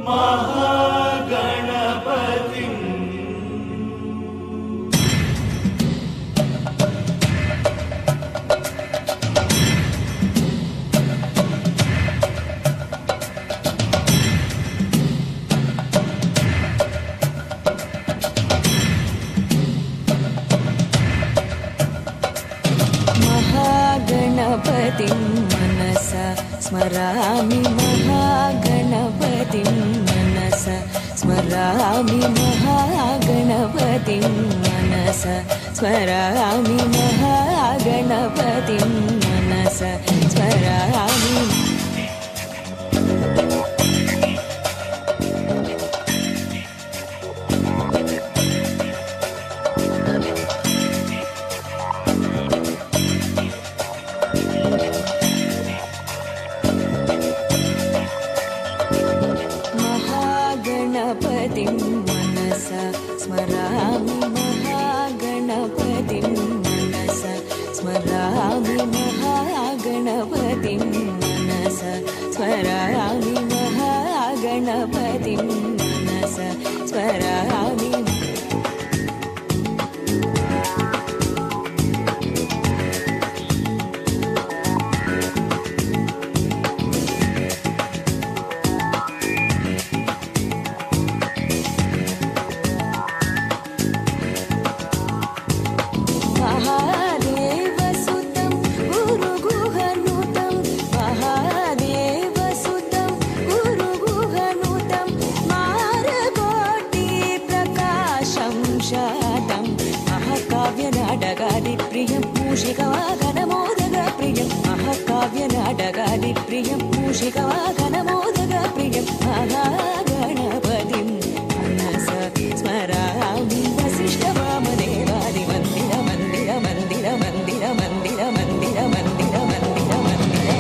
महागणपतिं महागणपतिं मनसा स्मरामि महागणपतिं मनसा स्मरामि महागणपतिं मनसा स्मरामि महागणपतिं मनसा स्मरामि महागणपतिं मनसा स्मरामि महागणपतिं मनसा स्मरामि महागणपतिं मनसा स्मरामि महागणपतिं मनसा स्मरामि महादेवसुतं गुरुगुहनुतं महादेवसुतं गुरुगुहनुतं मारकोटिप्रकाशं शातं महाकाव्यनाटकादिप्रियं मूषिकवाहनमोदकप्रियं महाकाव्यनाटकादिप्रियं मूषिकवाहनमोदकप्रियं महागणपतिं मनसा स्मरामि वसिष्ठवामदेवादिमन्दिर मन्दिर मन्दिर मन्दिर मन्दिर मन्दिर मन्दिर मन्दिर मन्दिर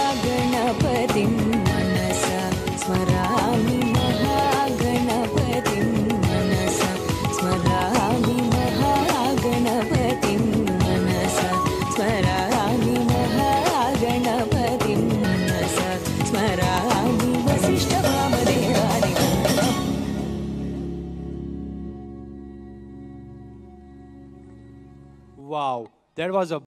महागणपतिं मनसा स्मरामि महागणपतिं मनसा स्मरामि महागणपतिं मनसा स्मरामि महागणपतिं मनसा स्मरामि वसिष्ठवामदेवादिमन्दिरम्. Wow, that was a